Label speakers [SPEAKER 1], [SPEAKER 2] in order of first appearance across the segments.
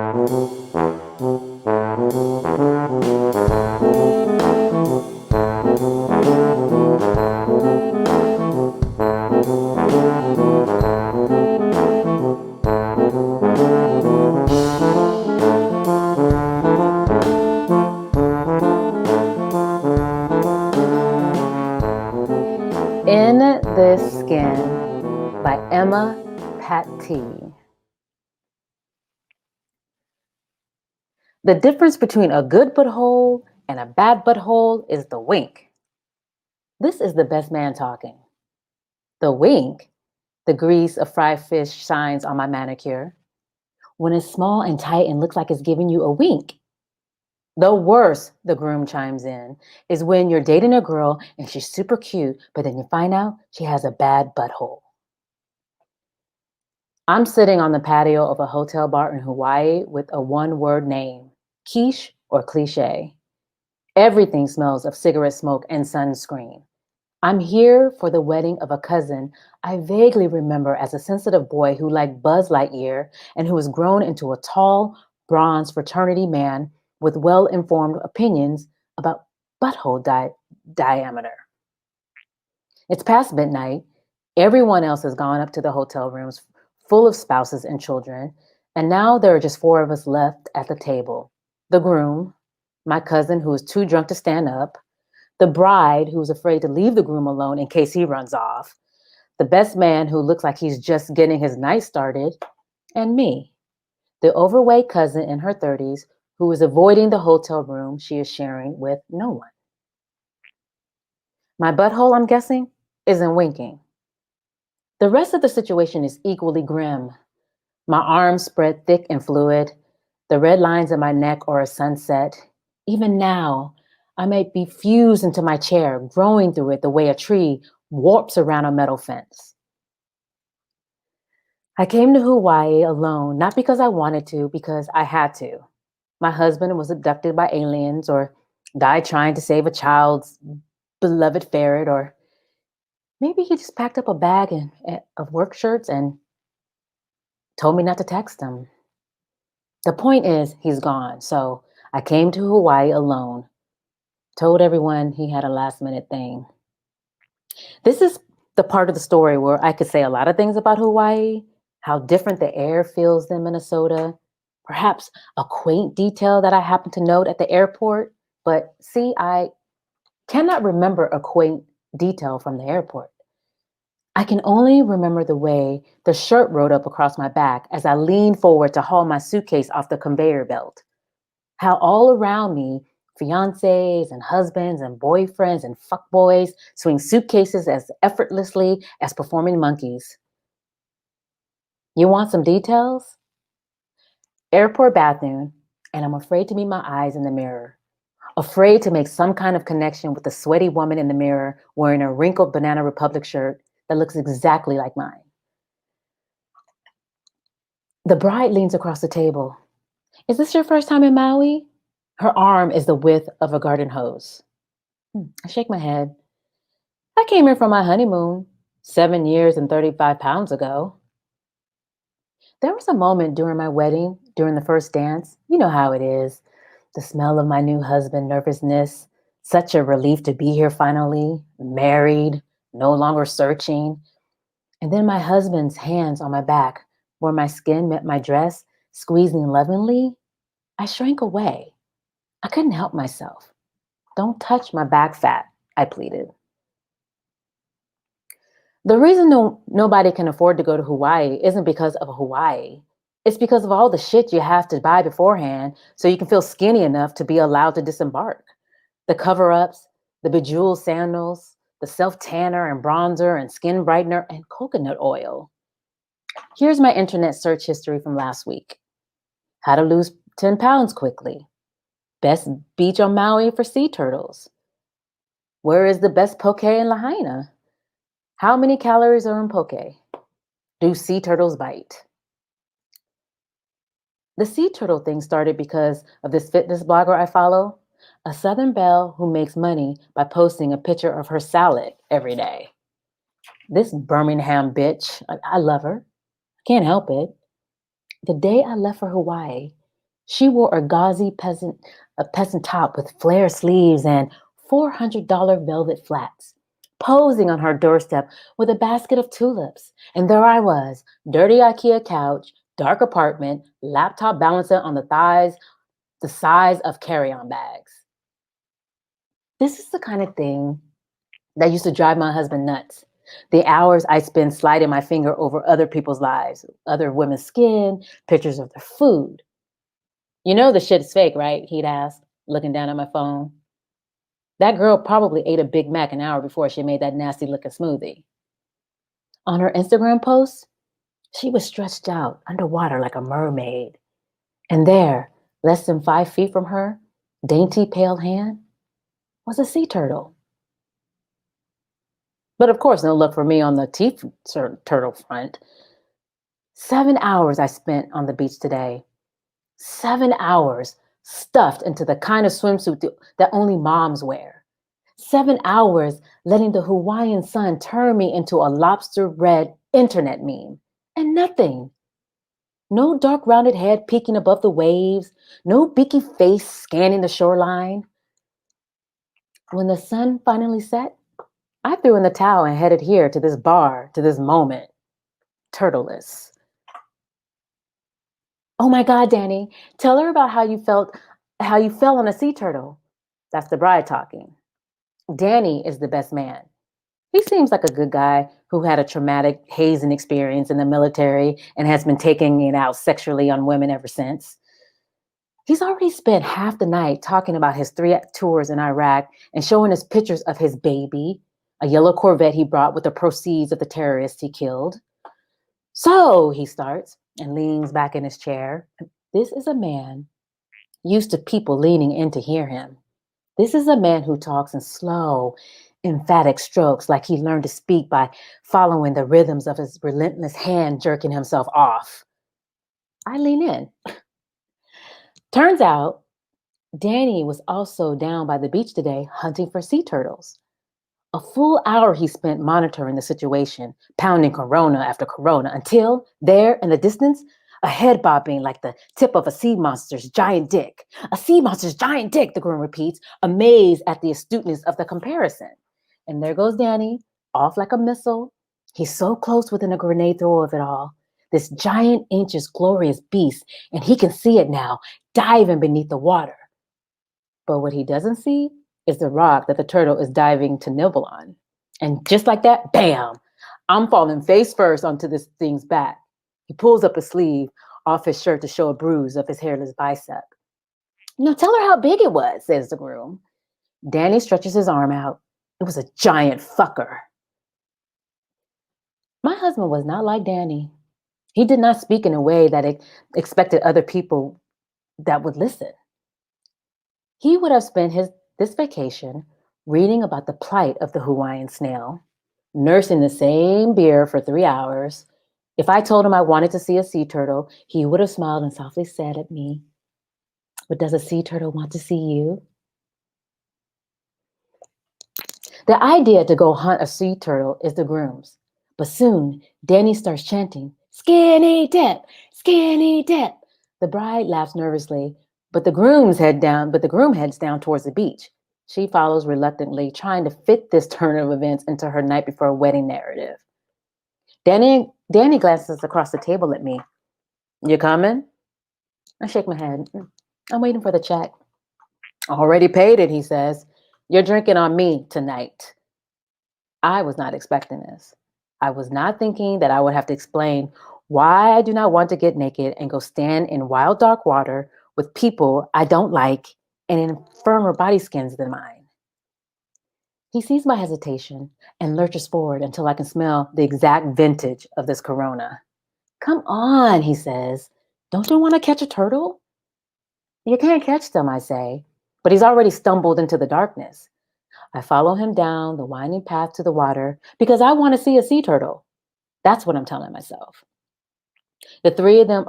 [SPEAKER 1] In This Skin by Emma Patty. The difference between a good butthole and a bad butthole is the wink. This is the best man talking. The wink, the grease of fried fish shines on my manicure. When it's small and tight and looks like it's giving you a wink. The worst, the groom chimes in, is when you're dating a girl and she's super cute, but then you find out she has a bad butthole. I'm sitting on the patio of a hotel bar in Hawaii with a one-word name, quiche or cliche. Everything smells of cigarette smoke and sunscreen. I'm here for the wedding of a cousin I vaguely remember as a sensitive boy who liked Buzz Lightyear and who has grown into a tall, bronze fraternity man with well-informed opinions about butthole diameter. It's past midnight. Everyone else has gone up to the hotel rooms full of spouses and children, and now there are just four of us left at the table. The groom, my cousin who is too drunk to stand up, the bride who's afraid to leave the groom alone in case he runs off, the best man who looks like he's just getting his night started, and me, the overweight cousin in her 30s who is avoiding the hotel room she is sharing with no one. My butthole, I'm guessing, isn't winking. The rest of the situation is equally grim. My arms spread thick and fluid. The red lines in my neck are a sunset. Even now, I might be fused into my chair, growing through it the way a tree warps around a metal fence. I came to Hawaii alone, not because I wanted to, because I had to. My husband was abducted by aliens or died trying to save a child's beloved ferret, or maybe he just packed up a bag of work shirts and told me not to text him. The point is, he's gone. So I came to Hawaii alone, told everyone he had a last minute thing. This is the part of the story where I could say a lot of things about Hawaii, how different the air feels than Minnesota, perhaps a quaint detail that I happened to note at the airport. But see, I cannot remember a quaint detail from the airport. I can only remember the way the shirt rode up across my back as I leaned forward to haul my suitcase off the conveyor belt. How all around me, fiancés and husbands and boyfriends and fuckboys swing suitcases as effortlessly as performing monkeys. You want some details? Airport bathroom, and I'm afraid to meet my eyes in the mirror. Afraid to make some kind of connection with the sweaty woman in the mirror wearing a wrinkled Banana Republic shirt that looks exactly like mine. The bride leans across the table. Is this your first time in Maui? Her arm is the width of a garden hose. I shake my head. I came here for my honeymoon 7 years and 35 pounds ago. There was a moment during my wedding, during the first dance. You know how it is. The smell of my new husband, nervousness, such a relief to be here finally, married, no longer searching. And then my husband's hands on my back, where my skin met my dress, squeezing lovingly. I shrank away. I couldn't help myself. Don't touch my back fat, I pleaded. The reason nobody can afford to go to Hawaii isn't because of Hawaii. It's because of all the shit you have to buy beforehand so you can feel skinny enough to be allowed to disembark. The cover ups, the bejeweled sandals, the self tanner and bronzer and skin brightener and coconut oil. Here's my internet search history from last week: how to lose 10 pounds quickly, best beach on Maui for sea turtles, where is the best poke in Lahaina, how many calories are in poke, do sea turtles bite? The sea turtle thing started because of this fitness blogger I follow, a Southern belle who makes money by posting a picture of her salad every day. This Birmingham bitch, I love her. Can't help it. The day I left for Hawaii, She wore a peasant top with flare sleeves and $400 velvet flats, posing on her doorstep with a basket of tulips. And there I was, dirty IKEA couch, dark apartment, laptop balancing on the thighs, the size of carry-on bags. This is the kind of thing that used to drive my husband nuts. The hours I spend sliding my finger over other people's lives, other women's skin, pictures of their food. You know the shit is fake, right? He'd ask, looking down at my phone. That girl probably ate a Big Mac an hour before she made that nasty looking smoothie. On her Instagram post, she was stretched out underwater like a mermaid. And there, less than 5 feet from her, dainty pale hand, was a sea turtle. But of course, no luck for me on the turtle front. 7 hours I spent on the beach today. 7 hours stuffed into the kind of swimsuit that only moms wear. 7 hours letting the Hawaiian sun turn me into a lobster red internet meme. And nothing. No dark rounded head peeking above the waves. No beaky face scanning the shoreline. When the sun finally set, I threw in the towel and headed here to this bar, to this moment. Turtleless. Oh my God, Danny, tell her about how you fell on a sea turtle. That's the bride talking. Danny is the best man. He seems like a good guy who had a traumatic hazing experience in the military and has been taking it out sexually on women ever since. He's already spent half the night talking about his 3 tours in Iraq and showing us pictures of his baby, a yellow Corvette he brought with the proceeds of the terrorists he killed. So, he starts and leans back in his chair. This is a man used to people leaning in to hear him. This is a man who talks in slow, emphatic strokes like he learned to speak by following the rhythms of his relentless hand jerking himself off. I lean in. Turns out, Danny was also down by the beach today hunting for sea turtles. A full hour he spent monitoring the situation, pounding Corona after Corona, until there in the distance, a head bobbing like the tip of a sea monster's giant dick. A sea monster's giant dick, the groom repeats, amazed at the astuteness of the comparison. And there goes Danny, off like a missile. He's so close within a grenade throw of it all. This giant, ancient, glorious beast, and he can see it now, diving beneath the water. But what he doesn't see is the rock that the turtle is diving to nibble on. And just like that, bam, I'm falling face first onto this thing's back. He pulls up a sleeve off his shirt to show a bruise of his hairless bicep. No, tell her how big it was, says the groom. Danny stretches his arm out. It was a giant fucker. My husband was not like Danny. He did not speak in a way that expected other people that would listen. He would have spent this vacation reading about the plight of the Hawaiian snail, nursing the same beer for 3 hours. If I told him I wanted to see a sea turtle, he would have smiled and softly said at me, "But does a sea turtle want to see you?" The idea to go hunt a sea turtle is the groom's. But soon, Danny starts chanting, "Skinny dip, skinny dip." The bride laughs nervously, but the groom heads down towards the beach. She follows reluctantly, trying to fit this turn of events into her night before wedding narrative. Danny glances across the table at me. "You coming?" I shake my head. "I'm waiting for the check." "Already paid it," he says. "You're drinking on me tonight." I was not expecting this. I was not thinking that I would have to explain why I do not want to get naked and go stand in wild, dark water with people I don't like and in firmer body skins than mine. He sees my hesitation and lurches forward until I can smell the exact vintage of this Corona. "Come on," he says. "Don't you want to catch a turtle?" "You can't catch them," I say, but he's already stumbled into the darkness. I follow him down the winding path to the water because I want to see a sea turtle. That's what I'm telling myself. The three of them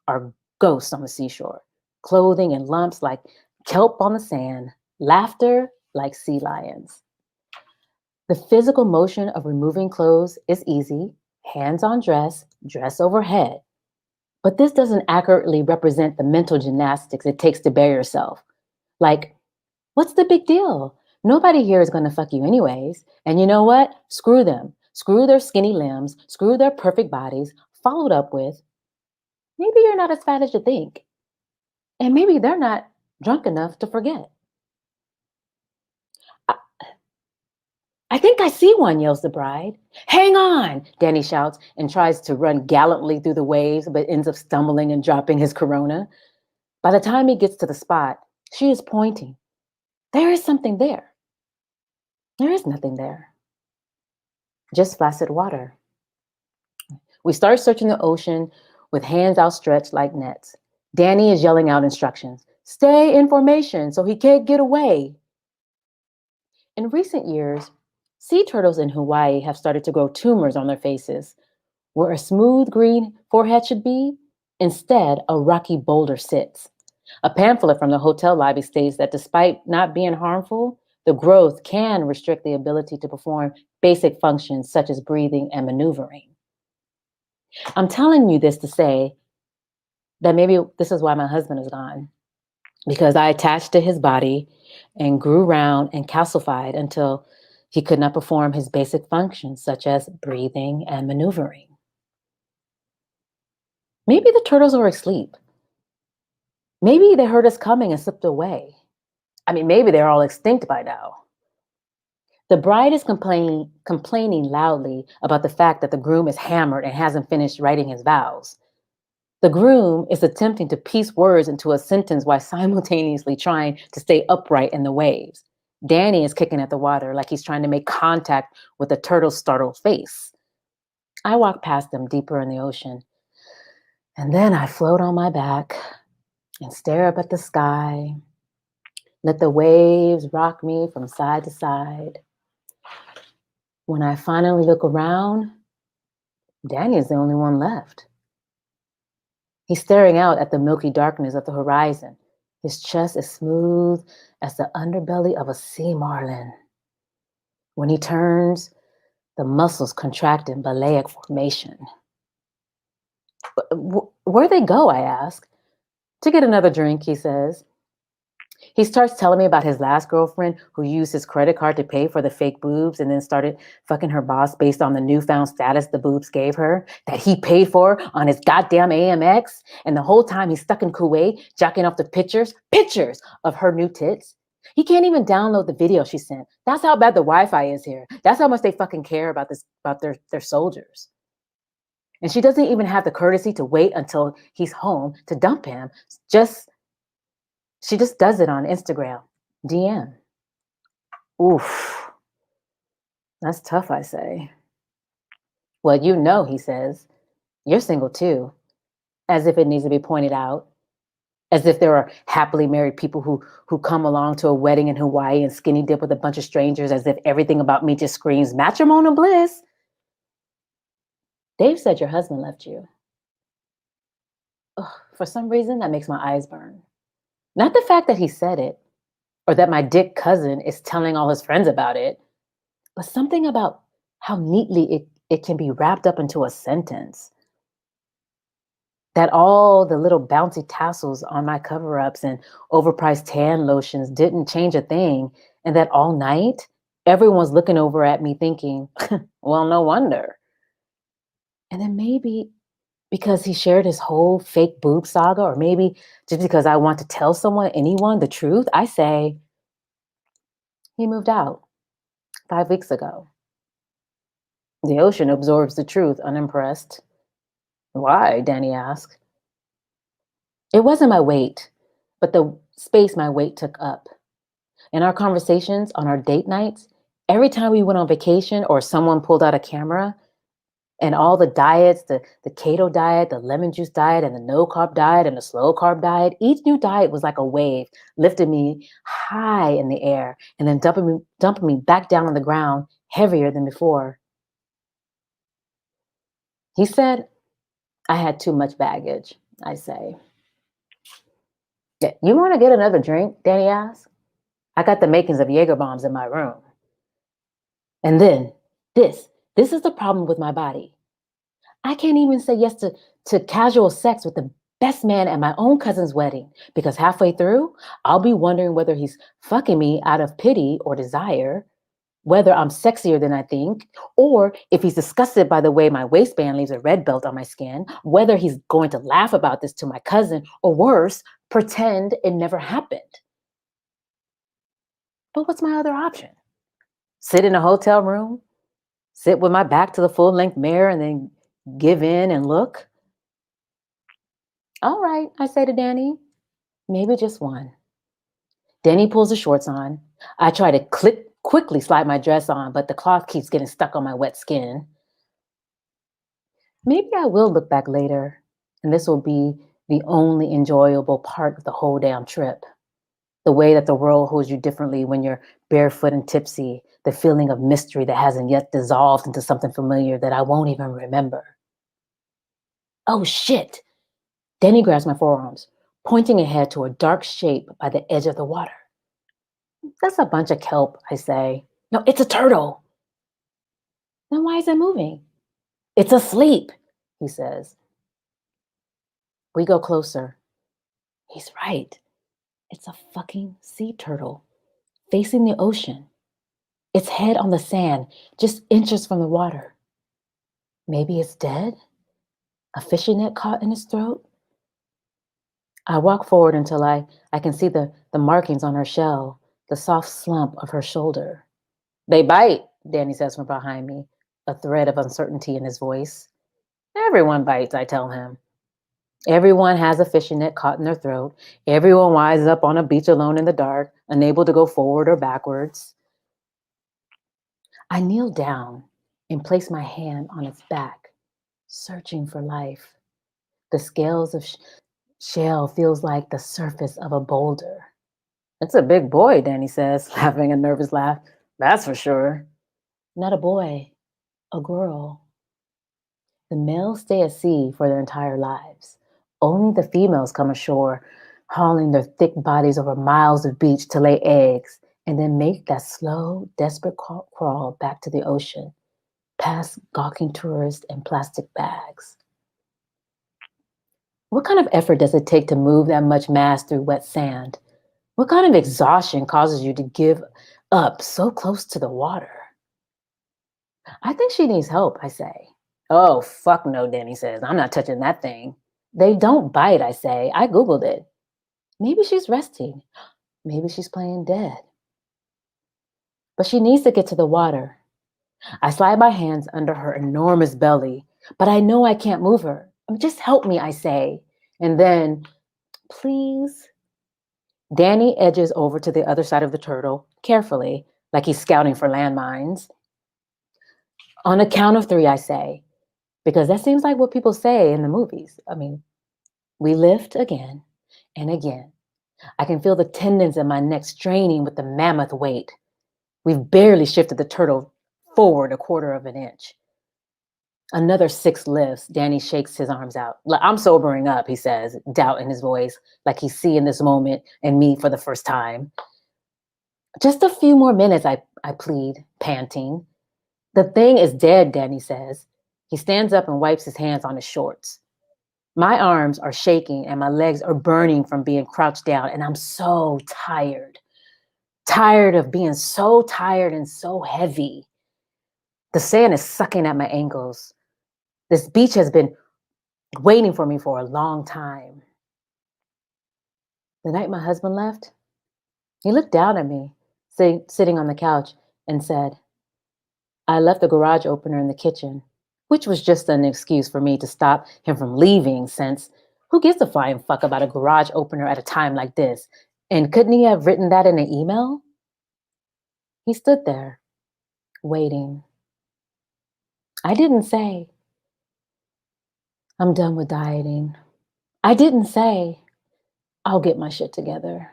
[SPEAKER 1] are ghosts on the seashore, clothing in lumps like kelp on the sand, laughter like sea lions. The physical motion of removing clothes is easy, hands on dress, dress over head. But this doesn't accurately represent the mental gymnastics it takes to bear yourself. Like, what's the big deal? Nobody here is going to fuck you anyways. And you know what? Screw them. Screw their skinny limbs. Screw their perfect bodies. Followed up with, maybe you're not as fat as you think. And maybe they're not drunk enough to forget. I, I think I see one, yells the bride. Hang on, Danny shouts and tries to run gallantly through the waves, but ends up stumbling and dropping his corona. By the time he gets to the spot, she is pointing. There is something there. There is nothing there. Just flaccid water. We start searching the ocean with hands outstretched like nets. Danny is yelling out instructions. Stay in formation so he can't get away. In recent years, sea turtles in Hawaii have started to grow tumors on their faces. Where a smooth green forehead should be, instead, a rocky boulder sits. A pamphlet from the hotel lobby states that despite not being harmful, the growth can restrict the ability to perform basic functions such as breathing and maneuvering. I'm telling you this to say that maybe this is why my husband is gone, because I attached to his body and grew round and calcified until he could not perform his basic functions such as breathing and maneuvering. Maybe the turtles were asleep. Maybe they heard us coming and slipped away. I mean, maybe they're all extinct by now. The bride is complaining loudly about the fact that the groom is hammered and hasn't finished writing his vows. The groom is attempting to piece words into a sentence while simultaneously trying to stay upright in the waves. Danny is kicking at the water like he's trying to make contact with the turtle's startled face. I walk past them deeper in the ocean, and then I float on my back and stare up at the sky. Let the waves rock me from side to side. When I finally look around, Danny is the only one left. He's staring out at the milky darkness of the horizon. His chest is smooth as the underbelly of a sea marlin. When he turns, the muscles contract in ballet formation. Where'd they go, I ask. To get another drink, he says. He starts telling me about his last girlfriend who used his credit card to pay for the fake boobs and then started fucking her boss based on the newfound status the boobs gave her that he paid for on his goddamn AMX. And the whole time he's stuck in Kuwait, jacking off the pictures of her new tits. He can't even download the video she sent. That's how bad the Wi-Fi is here. That's how much they fucking care about their soldiers. And she doesn't even have the courtesy to wait until he's home to dump him. She just does it on Instagram, DM. Oof, that's tough, I say. Well, you know, he says, you're single too, as if it needs to be pointed out, as if there are happily married people who come along to a wedding in Hawaii and skinny dip with a bunch of strangers, as if everything about me just screams matrimonial bliss. Dave said your husband left you. Ugh, for some reason, that makes my eyes burn. Not the fact that he said it, or that my dick cousin is telling all his friends about it, but something about how neatly it can be wrapped up into a sentence. That all the little bouncy tassels on my cover-ups and overpriced tan lotions didn't change a thing, and that all night, everyone's looking over at me thinking, well, no wonder. And then maybe because he shared his whole fake boob saga, or maybe just because I want to tell anyone the truth, I say, he moved out 5 weeks ago. The ocean absorbs the truth, unimpressed. Why? Danny asked. It wasn't my weight, but the space my weight took up. In our conversations on our date nights, every time we went on vacation or someone pulled out a camera, and all the diets, the keto diet, the lemon juice diet, and the no-carb diet, and the slow-carb diet, each new diet was like a wave, lifting me high in the air and then dumping me back down on the ground, heavier than before. He said I had too much baggage, I say. Yeah, you want to get another drink? Danny asked. I got the makings of Jaeger bombs in my room. And then this is the problem with my body. I can't even say yes to to casual sex with the best man at my own cousin's wedding because halfway through, I'll be wondering whether he's fucking me out of pity or desire, whether I'm sexier than I think, or if he's disgusted by the way my waistband leaves a red belt on my skin, whether he's going to laugh about this to my cousin, or worse, pretend it never happened. But what's my other option? Sit in a hotel room, sit with my back to the full length mirror, and then give in and look? All right, I say to Danny, maybe just one. Danny pulls the shorts on. I try to quickly slide my dress on, but the cloth keeps getting stuck on my wet skin. Maybe I will look back later, and this will be the only enjoyable part of the whole damn trip. The way that the world holds you differently when you're barefoot and tipsy, the feeling of mystery that hasn't yet dissolved into something familiar that I won't even remember. Oh shit! Danny grabs my forearms, pointing ahead to a dark shape by the edge of the water. That's a bunch of kelp, I say. No, it's a turtle. Then why is it moving? It's asleep, he says. We go closer. He's right. It's a fucking sea turtle, facing the ocean, its head on the sand, just inches from the water. Maybe it's dead? A fishing net caught in its throat? I walk forward until I can see the markings on her shell, the soft slump of her shoulder. They bite, Danny says from behind me, a thread of uncertainty in his voice. Everyone bites, I tell him. Everyone has a fishing net caught in their throat. Everyone winds up on a beach alone in the dark, unable to go forward or backwards. I kneel down and place my hand on its back, searching for life. The scales of shell feels like the surface of a boulder. It's a big boy, Danny says, laughing a nervous laugh. That's for sure. Not a boy, a girl. The males stay at sea for their entire lives. Only the females come ashore, hauling their thick bodies over miles of beach to lay eggs and then make that slow, desperate crawl back to the ocean, past gawking tourists and plastic bags. What kind of effort does it take to move that much mass through wet sand? What kind of exhaustion causes you to give up so close to the water? I think she needs help, I say. Oh, fuck no, Danny says. I'm not touching that thing. They don't bite, I say. I Googled it. Maybe she's resting. Maybe she's playing dead. But she needs to get to the water. I slide my hands under her enormous belly, but I know I can't move her. Just help me, I say. And then, please. Danny edges over to the other side of the turtle, carefully, like he's scouting for landmines. On a count of three, I say, because that seems like what people say in the movies. We lift again and again. I can feel the tendons in my neck straining with the mammoth weight. We've barely shifted the turtle forward a quarter of an inch. Another 6 lifts. Danny shakes his arms out. I'm sobering up, he says, doubt in his voice, like he's seeing this moment and me for the first time. Just a few more minutes, I plead, panting. The thing is dead, Danny says. He stands up and wipes his hands on his shorts. My arms are shaking and my legs are burning from being crouched down, and I'm so tired. Tired of being so tired and so heavy. The sand is sucking at my ankles. This beach has been waiting for me for a long time. The night my husband left, he looked down at me, sitting on the couch, and said, I left the garage opener in the kitchen, which was just an excuse for me to stop him from leaving, since who gives a flying fuck about a garage opener at a time like this? And couldn't he have written that in an email? He stood there, waiting. I didn't say, I'm done with dieting. I didn't say, I'll get my shit together.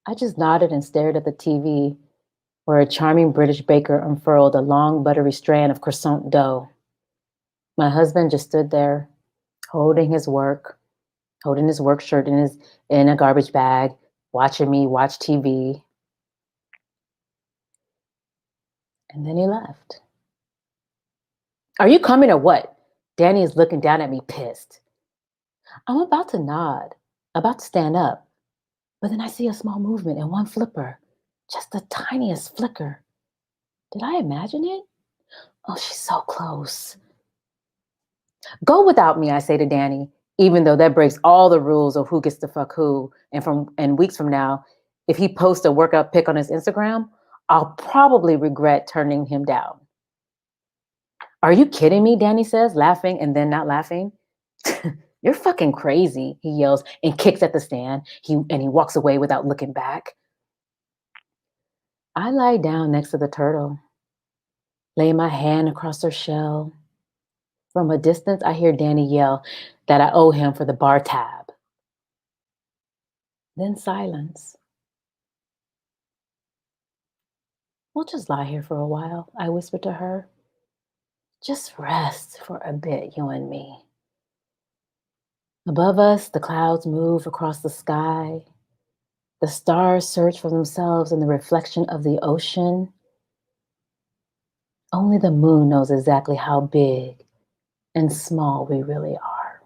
[SPEAKER 1] I just nodded and stared at the TV where a charming British baker unfurled a long, buttery strand of croissant dough. My husband just stood there, holding his work shirt in a garbage bag, watching me watch TV. And then he left. Are you coming or what? Danny is looking down at me, pissed. I'm about to nod, about to stand up, but then I see a small movement in one flipper, just the tiniest flicker. Did I imagine it? Oh, she's so close. Go without me, I say to Danny, even though that breaks all the rules of who gets to fuck who. And weeks from now, if he posts a workout pic on his Instagram, I'll probably regret turning him down. Are you kidding me? Danny says, laughing and then not laughing. You're fucking crazy, he yells and kicks at the stand. He walks away without looking back. I lie down next to the turtle, lay my hand across her shell. From a distance, I hear Danny yell that I owe him for the bar tab. Then silence. We'll just lie here for a while, I whisper to her. Just rest for a bit, you and me. Above us, the clouds move across the sky. The stars search for themselves in the reflection of the ocean. Only the moon knows exactly how big and small we really are.